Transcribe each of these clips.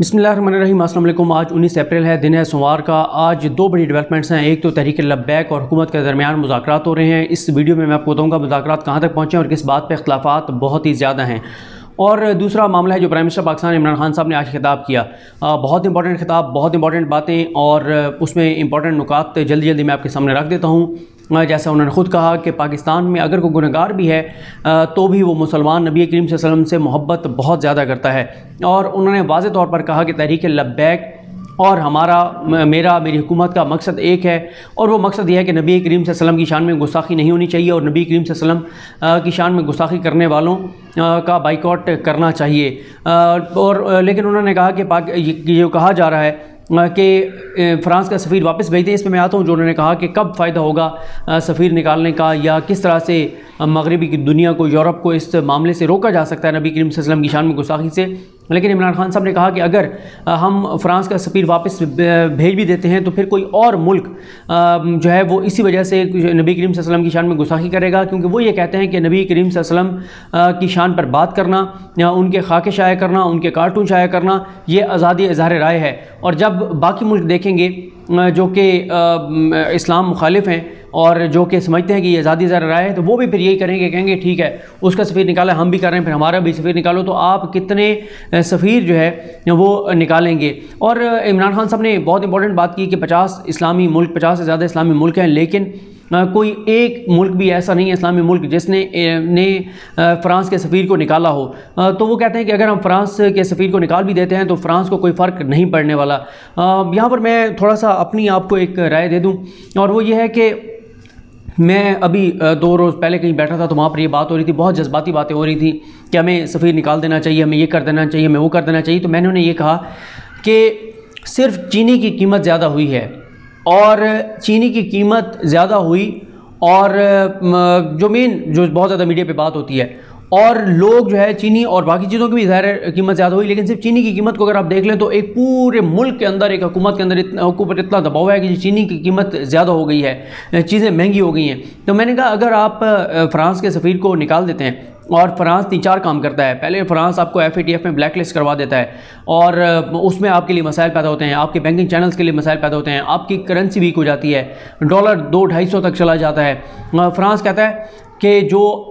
बिस्मिल्लाहिर्रहमानिर्रहीम। अस्सलाम वालेकुम। आज 19 अप्रैल है, दिन है सोमवार का। आज दो बड़ी डेवलपमेंट्स हैं। एक तो तहरीक लब्बैक और हुकूमत के दरमियान मुज़ाकरात हो रहे हैं। इस वीडियो में मैं आपको बताऊंगा मुज़ाकरात कहाँ तक पहुँचे और किस बात पर इख्तिलाफ़ात बहुत ही ज़्यादा हैं। और दूसरा मामला है जो प्राइम मिनिस्टर पाकिस्तान इमरान खान साहब ने आज खिताब किया। बहुत इंपॉर्टेंट खिताब, बहुत इंपॉर्टेंट बातें और उसमें इंपॉर्टेंट नुकात जल्दी जल्दी मैं आपके सामने रख देता हूँ। जैसा उन्होंने ख़ुद कहा कि पाकिस्तान में अगर कोई गुनहगार भी है तो भी वो मुसलमान नबी करीम सल्लल्लाहु अलैहि वसल्लम से मोहब्बत बहुत ज़्यादा करता है। और उन्होंने वाज़ेह तौर पर कहा कि तहरीक लब्बैक और मेरी हुकूमत का मकसद एक है, और वो मकसद यह है कि नबी करीम सल्लल्लाहु अलैहि वसल्लम की शान में गुस्ताखी नहीं होनी चाहिए और नबी करीम सल्लल्लाहु अलैहि वसल्लम की शान में गुस्ताखी करने वालों का बाइकआउट करना चाहिए। लेकिन उन्होंने कहा कि जो कहा जा रहा है कि फ़्रांस का सफ़ीर वापस भेज दें, इस पर मैं आता हूँ। जो उन्होंने कहा कि कब फ़ायदा होगा सफ़ीर निकालने का, या किस तरह से मगरबी की दुनिया को, यूरोप को इस मामले से रोका जा सकता है नबी करीम सल्लल्लाहु अलैहि वसल्लम की शान में गुस्ताखी से। लेकिन इमरान खान साहब ने कहा कि अगर हम फ़्रांस का सफ़ीर वापस भेज भी देते हैं तो फिर कोई और मुल्क जो है वो इसी वजह से नबी करीम सल्लल्लाहु अलैहि वसल्लम की शान में गुस्ताखी करेगा, क्योंकि वो ये कहते हैं कि नबी करीम सल्लल्लाहु अलैहि वसल्लम की शान पर बात करना या उनके खाके शाया करना, उनके कार्टून शाया करना, ये आज़ादी इज़हार राय है। और जब बाकी मुल्क देखेंगे जो कि इस्लाम मुखालिफ हैं और जो कि समझते हैं कि ये आज़ादी इज़हार राय है, तो वो भी फिर यही करेंगे, कहेंगे ठीक है उसका सफ़ीर निकाला, हम भी कर रहे हैं, फिर हमारा भी सफ़ीर निकालो। तो आप कितने सफ़ीर जो है वो निकालेंगे। और इमरान खान साहब ने बहुत इंपॉर्टेंट बात की कि 50 इस्लामी मुल्क, 50 से ज़्यादा इस्लामी मुल्क हैं, लेकिन कोई एक मुल्क भी ऐसा नहीं है इस्लामी मुल्क जिसने फ़्रांस के सफ़ीर को निकाला हो। तो वो कहते हैं कि अगर हम फ़्रांस के सफ़ीर को निकाल भी देते हैं तो फ़्रांस को कोई फ़र्क नहीं पड़ने वाला। यहाँ पर मैं थोड़ा सा अपनी आपको एक राय दे दूँ, और वो ये है कि मैं अभी 2 रोज़ पहले कहीं बैठा था तो वहाँ पर ये बात हो रही थी, बहुत जज्बाती बातें हो रही थी कि हमें सफ़ीर निकाल देना चाहिए, हमें ये कर देना चाहिए, हमें वो कर देना चाहिए। तो मैंने उन्हें ये कहा कि सिर्फ चीनी की कीमत ज़्यादा हुई है, और चीनी की कीमत ज़्यादा हुई, और जो बहुत ज़्यादा मीडिया पे बात होती है, और लोग जो है चीनी और बाकी चीज़ों की भी ज़ाहिर कीमत ज़्यादा हुई, लेकिन सिर्फ चीनी की कीमत को अगर आप देख लें तो एक पूरे मुल्क के अंदर, एक हुकूमत के अंदर इतना दबाव है कि चीनी की कीमत ज़्यादा हो गई है, चीज़ें महंगी हो गई हैं। तो मैंने कहा अगर आप फ़्रांस के सफ़ीर को निकाल देते हैं, और फ़्रांस 3-4 काम करता है। पहले फ़्रांस आपको FATF में ब्लैक लिस्ट करवा देता है, और उसमें आपके लिए मसाइल पैदा होते हैं, आपके बैंकिंग चैनल्स के लिए मसाइल पैदा होते हैं, आपकी करेंसी वीक हो जाती है, डॉलर 200-250 तक चला जाता है। फ़्रांस कहता है कि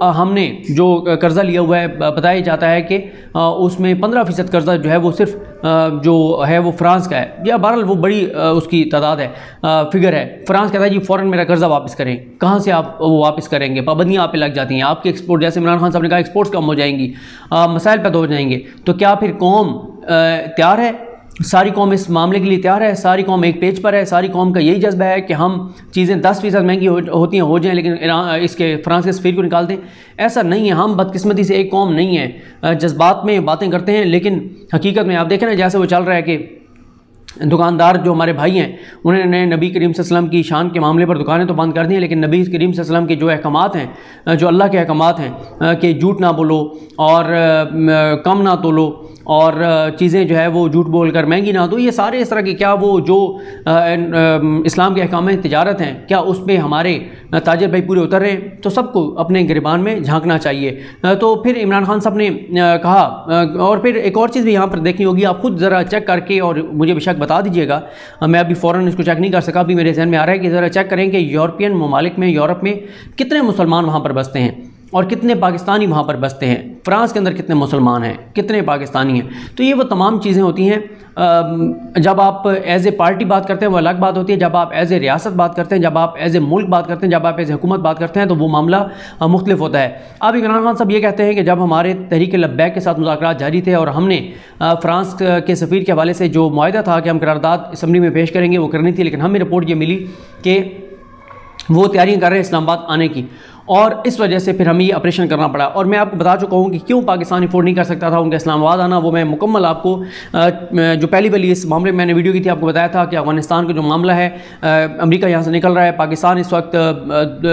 हमने जो कर्ज़ा लिया हुआ है, बताया जाता है कि उसमें 15% कर्ज़ा जो है वो सिर्फ जो है वो फ़्रांस का है, या बहरहाल वो बड़ी उसकी तादाद है, फिगर है। फ़्रांस कहता है जी फ़ौरन मेरा कर्ज़ा वापस करें। कहाँ से आप वो वापस करेंगे? पाबंदियाँ आप पे लग जाती हैं, आपके एक्सपोर्ट, जैसे इमरान खान साहब ने कहा, एक्सपोर्ट्स कम हो जाएंगी, मसाइल पैदा हो जाएंगे। तो क्या फिर कौम तैयार है? सारी कौम इस मामले के लिए तैयार है? सारी कौम एक पेज पर है? सारी कौम का यही जज्बा है कि हम चीज़ें 10% महंगी होती हैं हो जाएं, लेकिन इसके फ़्रांस के सफ़ीर को निकाल दें? ऐसा नहीं है। हम बदकिस्मती से एक कौम नहीं है, जज्बात में बातें करते हैं, लेकिन हकीकत में आप देखें ना, जैसे वो चल रहा है कि दुकानदार जो हमारे भाई हैं उन्होंने नबी करीम सल्लल्लाहु अलैहि वसल्लम की शान के मामले पर दुकानें तो बंद कर दी हैं, लेकिन नबी करीम सल्लल्लाहु अलैहि वसल्लम के जो अहकामात हैं, जो अल्लाह के अहकामात हैं कि झूठ ना बोलो और कम ना तोलो, और चीज़ें जो है वो झूठ बोल कर महंगी ना दो, ये सारे इस तरह के, क्या वो जो इस्लाम के अहकाम तिजारत हैं, क्या उस पर हमारे ताजिर भाई पूरे उतर रहे हैं? तो सबको अपने गिरबान में झांकना चाहिए। तो फिर इमरान खान साहब ने कहा, और फिर एक और चीज़ भी यहाँ पर देखनी होगी, आप खुद ज़रा चेक करके और मुझे बेशक बता दीजिएगा, मैं अभी फ़ौरन इसको चेक नहीं कर सका, अभी मेरे जहन में आ रहा है कि ज़रा चेक करें कि यूरोपियन ममालिक में, यूरोप में कितने मुसलमान वहाँ पर बसते हैं और कितने पाकिस्तानी वहाँ पर बसते हैं। फ़्रांस के अंदर कितने मुसलमान हैं, कितने पाकिस्तानी हैं। तो ये वो तमाम चीज़ें होती हैं। जब आप एज़ ए पार्टी बात करते हैं वो अलग बात होती है, जब आप एज़ ए रियासत बात करते हैं, जब आप एज़ ए मुल्क बात करते हैं, जब आप एज़ ए हुकूमत बात करते हैं, तो वो मामला मुख्तलिफ होता है। अब इमरान खान साहब ये कहते हैं कि जब हमारे तहरीक लब्बैक के साथ मुज़ाकरात जारी थे और हमने फ़्रांस के सफ़ीर के हवाले से जो मुआहदा था कि हम करारदाद असम्बली में पेश करेंगे वो करनी थी, लेकिन हमें रिपोर्ट ये मिली कि वो तैयारियाँ कर रहे हैं इस्लामाबाद आने की, और इस वजह से फिर हमें ये ऑपरेशन करना पड़ा। और मैं आपको बता चुका हूँ कि क्यों पाकिस्तान अफोर्ड नहीं कर सकता था उनका इस्लामाबाद आना। वो मैं मुकम्मल आपको जो पहली इस मामले में मैंने वीडियो की थी, आपको बताया था कि अफ़गानिस्तान का जो मामला है, अमेरिका यहाँ से निकल रहा है, पाकिस्तान इस वक्त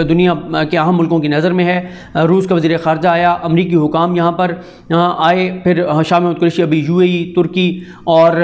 दुनिया के अहम मुल्कों की नज़र में है। रूस का वज़ीर ख़ारजा आया, अमरीकी हुकाम यहाँ पर आए, फिर शाह महमूद कुरैशी अभी UAE, तुर्की और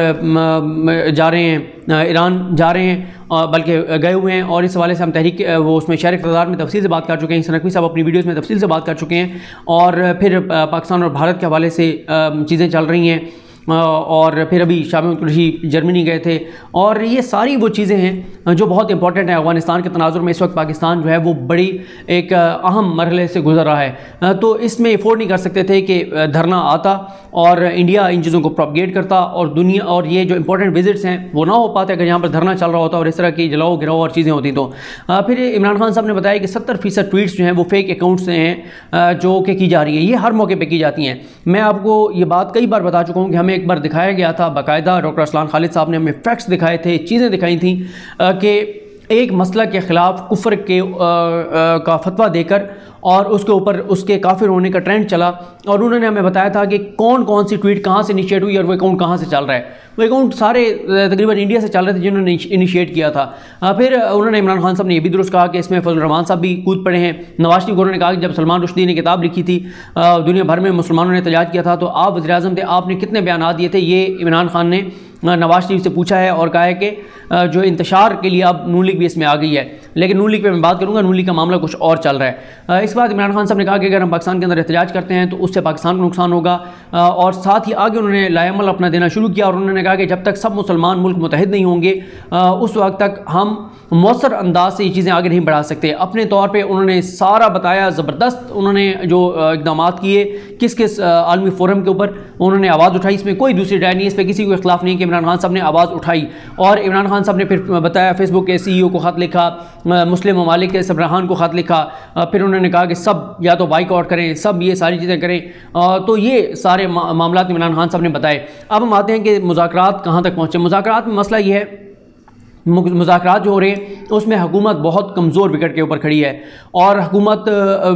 जा रहे हैं, ईरान जा रहे हैं, बल्कि गए हुए हैं। और इस हवाले से हम तहरीक वो उसमें शहर इक़्तिदार में तफसील से बात कर चुके हैं, नकवी साहब अपनी वीडियोज़ में तफसील से बात कर चुके हैं। और फिर पाकिस्तान और भारत के हवाले से चीज़ें चल रही हैं। और फिर अभी शाह महमूद कुरैशी जर्मनी गए थे। और ये सारी वो चीज़ें हैं जो बहुत इंपॉर्टेंट हैं। अफ़गानिस्तान के तनाज़ुर में इस वक्त पाकिस्तान जो है वो बड़ी एक अहम मरहले से गुजर रहा है। तो इसमें अफोर्ड नहीं कर सकते थे कि धरना आता और इंडिया इन चीज़ों को प्रोपगेट करता और दुनिया और ये जो इंपॉर्टेंट विजिट्स हैं वो ना हो पाते अगर यहाँ पर धरना चल रहा होता और इस तरह की जलाओ गिराओ और चीज़ें होती। तो फिर इमरान खान साहब ने बताया कि 70% ट्वीट्स जो हैं वो फेक अकाउंट से हैं जो कि की जा रही है। ये हर मौके पे की जाती हैं। मैं आपको ये बात कई बार बता चुका हूँ कि हमें एक बार दिखाया गया था बाकायदा, डॉक्टर असलान खालिद साहब ने हमें फैक्ट्स दिखाए थे, चीज़ें दिखाई थी कि एक मसलक के ख़िलाफ़ कुफ्र के का फतवा देकर और उसके ऊपर उसके काफिर होने का ट्रेंड चला और उन्होंने हमें बताया था कि कौन कौन सी ट्वीट कहाँ से इनिशिएट हुई और वो अकाउंट कहाँ से चल रहा है। वो अकाउंट सारे तकरीबन इंडिया से चल रहे थे जिन्होंने इनिशिएट किया था। फिर उन्होंने इमरान खान साहब ने ये भी दुरुस्त कहा कि इसमें फजल रहमान साहब भी कूद पड़े हैं। नवाज शरीफ उन्होंने कहा कि जब सलमान रुश्दी ने किताब लिखी थी, दुनिया भर में मुसलमानों ने एहतजाज किया था, तो आप वज़ीर आज़म थे, आपने कितने बयान दिए थे। ये इमरान खान ने नवाज शरीफ से पूछा है और कहा है कि जो इंतशार के लिए अब नून लीग भी इसमें आ गई है। लेकिन नून लीग पे मैं बात करूँगा, नून लीग का मामला कुछ और चल रहा है। इसके बाद इमरान खान साहब ने कहा कि अगर हम पाकिस्तान के अंदर एहतजाज करते हैं तो उससे पाकिस्तान को नुकसान होगा और साथ ही आगे उन्होंने लाएमल अपना देना शुरू किया और उन्होंने कहा कि जब तक सब मुसलमान मुल्क मुतहद नहीं होंगे उस वक्त तक हम मौसर अंदाज से ये चीज़ें आगे नहीं बढ़ा सकते। अपने तौर पर उन्होंने सारा बताया, ज़बरदस्त उन्होंने जो इक़दाम किए, किस किस आलमी फोरम के ऊपर उन्होंने आवाज़ उठाई। इसमें कोई दूसरी राय नहीं, इस पर किसी को इख्लाफ नहीं कि इमरान खान साहब ने आवाज़ उठाई। और इमरान खान साहब ने फिर बताया फेसबुक के CEO को ख़त लिखा, मुस्लिम ममालिक के सरबराहान को ख़त लिखा, फिर उन्होंने कहा कि सब या तो बाइकआउट करें, सब ये सारी चीज़ें करें। तो ये सारे मामला इमरान खान साहब ने बताए। अब हम आते हैं कि मुज़ाकरात कहाँ तक पहुँचे। मुज़ाकरात में मसला ये है, मुज़ाकरात जो हो रहे हैं उसमें हुकूमत बहुत कमज़ोर विकेट के ऊपर खड़ी है और हुकूमत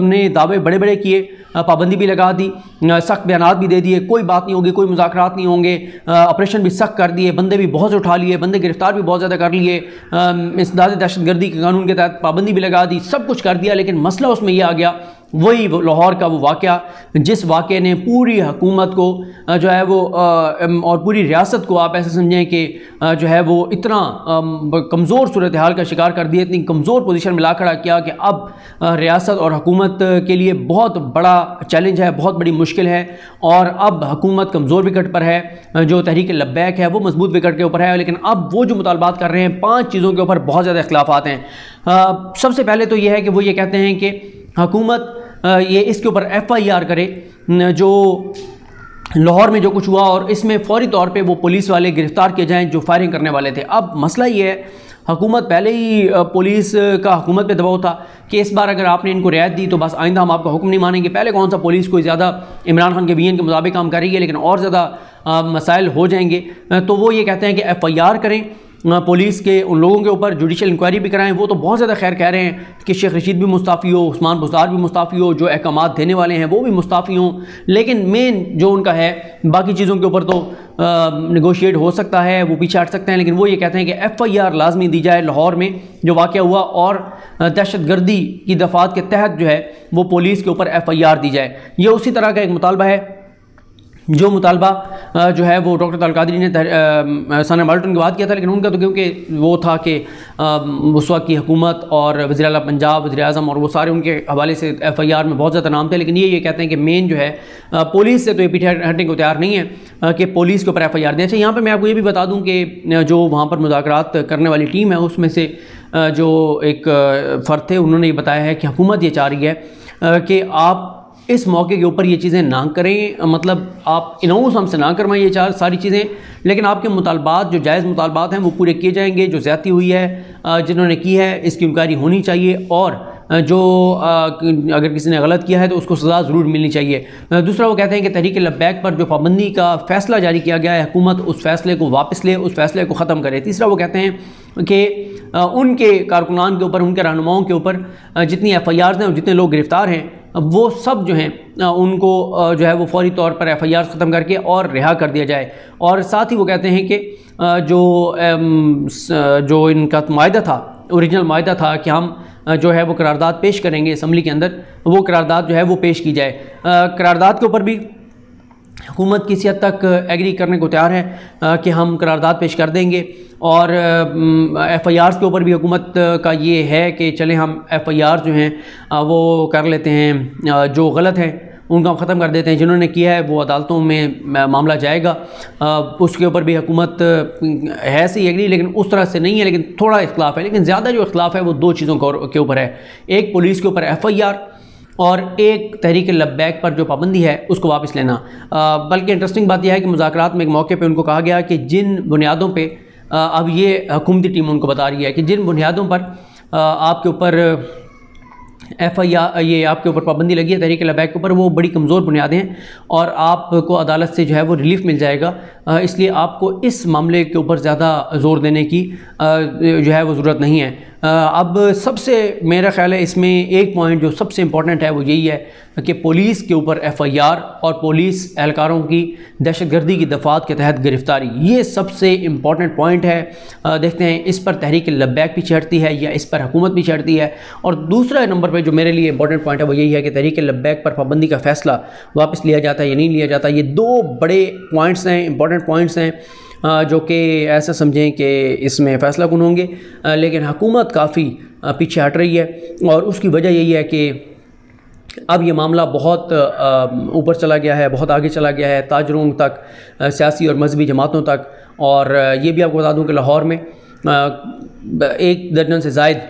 ने दावे बड़े बड़े किए, पाबंदी भी लगा दी, सख्त बयानात भी दे दिए, कोई बात नहीं होगी, कोई मुज़ाकरात नहीं होंगे, ऑपरेशन भी सख्त कर दिए, बंदे भी बहुत से उठा लिए, बंदे गिरफ्तार भी बहुत ज़्यादा कर लिए, इसदाद दहशतगर्दी के कानून के तहत पाबंदी भी लगा दी, सब कुछ कर दिया। लेकिन मसला उसमें यह आ गया, वही लाहौर का वो वाक़या जिस वाक़े ने पूरी हुकूमत को जो है वो और पूरी रियासत को आप ऐसे समझें कि जो है वो इतना कमज़ोर सूरत हाल का शिकार कर दिया, इतनी कमज़ोर पोजीशन में ला खड़ा किया कि अब रियासत और हुकूमत के लिए बहुत बड़ा चैलेंज है, बहुत बड़ी मुश्किल है। और अब हुकूमत कमज़ोर विकेट पर है, जो तहरीक लब्बैक है वो मजबूत विकेट के ऊपर है। लेकिन अब वो जो मुतालबात कर रहे हैं 5 चीज़ों के ऊपर बहुत ज़्यादा इख्तिलाफ़ात हैं। सबसे पहले तो ये है कि वो ये कहते हैं कि हुकूमत ये इसके ऊपर FIR करे जो लाहौर में जो कुछ हुआ और इसमें फ़ौरी तौर पे वो पुलिस वाले गिरफ़्तार किए जाएं जो फायरिंग करने वाले थे। अब मसला ये है, हुकूमत पहले ही पुलिस का हुकूमत पे दबाव था कि इस बार अगर आपने इनको रियायत दी तो बस आइंदा हम आपका हुक्म नहीं मानेंगे। पहले कौन सा पुलिस कोई ज़्यादा इमरान खान के बीएन के मुताबिक काम कर रही है, लेकिन और ज़्यादा मसाइल हो जाएंगे। तो वो ये कहते हैं कि FIR करें पुलिस के उन लोगों के ऊपर, जुडिशल इंक्वायरी भी कराएं। वो तो बहुत ज़्यादा खैर कह रहे हैं कि शेख रशीद भी मुस्ताफ़ी हो, उस्मान बुज़दार भी मुस्ताफ़ी हो, जो अहकामात देने वाले हैं वो भी मुस्ताफ़ी हों। लेकिन मेन जो उनका है, बाकी चीज़ों के ऊपर तो नेगोशिएट हो सकता है, वो पीछे हट सकते हैं। लेकिन वो ये कहते हैं कि FIR लाजमी दी जाए लाहौर में जो वाक़या हुआ और दहशतगर्दी की दफ़ात के तहत जो है वो पुलिस के ऊपर FIR दी जाए। ये उसी तरह का एक मुतालबा है जो मुतालबा जो है वो डॉक्टर अल-कादरी ने साना माल्टन की बात किया था। लेकिन उनका तो क्योंकि वो था कि उस वक्त की हुकूमत और वज़ीर आला पंजाब, वज़ीर आज़म और वो सारे उनके हवाले से FIR में बहुत ज़्यादा नाम थे। लेकिन ये कहते हैं कि मेन जो है पुलिस से तो ये पीछे हटने को तैयार नहीं है कि पुलिस के ऊपर FIR दें। अच्छा, यहाँ पर मैं आपको ये भी बता दूँ कि जो वहाँ पर मुज़ाकरात करने वाली टीम है उसमें से जो एक फ़र्द थे, उन्होंने ये बताया है कि हुकूमत ये चाह रही है कि आप इस मौके के ऊपर ये चीज़ें ना करें, मतलब आप इनाउंस हमसे ना करवाएं ये सारी चीज़ें, लेकिन आपके मुतालबात जो जायज़ मुतालबात हैं वो पूरे किए जाएंगे। जो ज़्यादती हुई है जिन्होंने की है इसकी इंक्वायरी होनी चाहिए और जो अगर किसी ने गलत किया है तो उसको सज़ा ज़रूर मिलनी चाहिए। दूसरा वो कहते हैं कि तहरीक लब्बैक पर जो पाबंदी का फ़ैसला जारी किया गया है, हुकूमत उस फ़ैसले को वापस ले, उस फ़ैसले को ख़त्म करे। तीसरा वो कहते हैं कि उनके कारकुनान के ऊपर, उनके रहनुमाओं के ऊपर जितनी FIRs हैं और जितने लोग गिरफ़्तार हैं वो सब जो हैं उनको जो है वो फ़ौरी तौर पर FIRs ख़त्म करके और रिहा कर दिया जाए। और साथ ही वो कहते हैं कि जो इनका मायदा था, ओरिजिनल मायदा था कि हम जो है वो करारदाद पेश करेंगे असम्बली के अंदर, वो करारदाद जो है वो पेश की जाए। करारदाद के ऊपर भी हुकूमत किसी हद तक एग्री करने को तैयार है कि हम करारदाद पेश कर देंगे। और FIRs के ऊपर भी हुकूमत का ये है कि चलें हम FIR जो हैं वो कर लेते हैं, जो गलत है उनको हम ख़त्म कर देते हैं। जिन्होंने किया है वो अदालतों में मामला जाएगा, उसके ऊपर भी हुकूमत है सही एग्री, लेकिन उस तरह से नहीं है, लेकिन थोड़ा इख्तलाफ है। लेकिन ज़्यादा जो इख्तलाफ है वो दो चीज़ों के ऊपर है, एक पुलिस के ऊपर FIR और एक तहरीक लब्बैक पर जो पाबंदी है उसको वापस लेना। बल्कि इंटरेस्टिंग बात यह है कि मुज़ाकरात में एक मौके पे उनको कहा गया कि जिन बुनियादों पे अब ये हुकूमती टीम उनको बता रही है कि जिन बुनियादों पर आपके ऊपर FIR ये आपके ऊपर पाबंदी लगी है तहरीक लब्बैक के ऊपर, वो बड़ी कमज़ोर बुनियादें हैं और आपको अदालत से जो है वो रिलीफ मिल जाएगा। इसलिए आपको इस मामले के ऊपर ज़्यादा ज़ोर देने की जो है वो ज़रूरत नहीं है। अब सबसे मेरा ख़्याल है इसमें एक पॉइंट जो सबसे इम्पॉर्टेंट है वो यही है कि पुलिस के ऊपर FIR और पुलिस एहलकारों की दहशतगर्दी की दफ़ात के तहत गिरफ़्तारी, ये सबसे इम्पॉर्टेंट पॉइंट है। देखते हैं इस पर तहरीक लब्बैक भी चढ़ती है या इस पर हुकूमत भी चढ़ती है। और दूसरा नंबर पर जो मेरे लिए इम्पॉर्टेंट पॉइंट है वो यही है कि तहरीक लब्बैक पर पाबंदी का फ़ैसला वापस लिया जाता है या नहीं लिया जाता। ये दो बड़े पॉइंट्स हैं, इंपॉर्टेंट पॉइंट्स हैं जो कि ऐसा समझें कि इसमें फ़ैसला कुन होंगे, लेकिन हुकूमत काफ़ी पीछे हट रही है और उसकी वजह यही है कि अब ये मामला बहुत ऊपर चला गया है, बहुत आगे चला गया है, ताजरों तक, सियासी और मजहबी जमातों तक। और ये भी आपको बता दूं कि लाहौर में 1 दर्जन से ज़ायद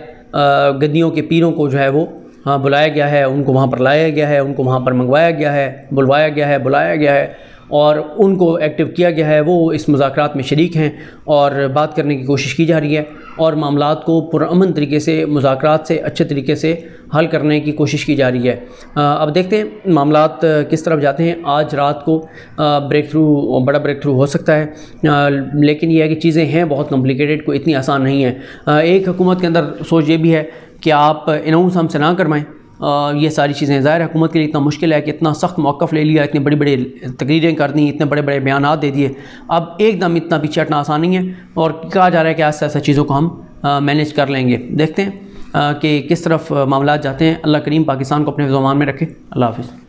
गद्दियों के पीरों को जो है वो बुलाया गया है, उनको वहाँ पर लाया गया है, उनको वहाँ पर मंगवाया गया है, बुलवाया गया है, बुलाया गया है और उनको एक्टिव किया गया है। वो इस मुज़ाकरात में शरीक हैं और बात करने की कोशिश की जा रही है और मामलात को पुरअमन तरीके से, मुज़ाकरात से अच्छे तरीके से हल करने की कोशिश की जा रही है। अब देखते हैं मामलात किस तरफ जाते हैं। आज रात को बड़ा ब्रेक थ्रू हो सकता है, लेकिन यह है कि चीज़ें हैं बहुत कॉम्प्लिकेटेड, कोई इतनी आसान नहीं है। एक हुकूमत के अंदर सोच ये भी है कि आप अनाउंस हमसे ना करवाएं ये सारी चीज़ें। ज़ाहिर हुकूमत के लिए इतना मुश्किल है कि इतना सख्त मौक़िफ़ ले लिया, इतनी बड़ी बड़ी तकरीरें कर दी, इतने बड़े बड़े बयानात दे दिए, अब एकदम इतना पीछे हटना आसान नहीं है और कहा जा रहा है कि ऐसा ऐसा चीज़ों को हम मैनेज कर लेंगे। देखते हैं कि किस तरफ मामला जाते हैं। अल्लाह करीम पाकिस्तान को अपने ज़ुबान में रखे। अल्लाह हाफ़िज़।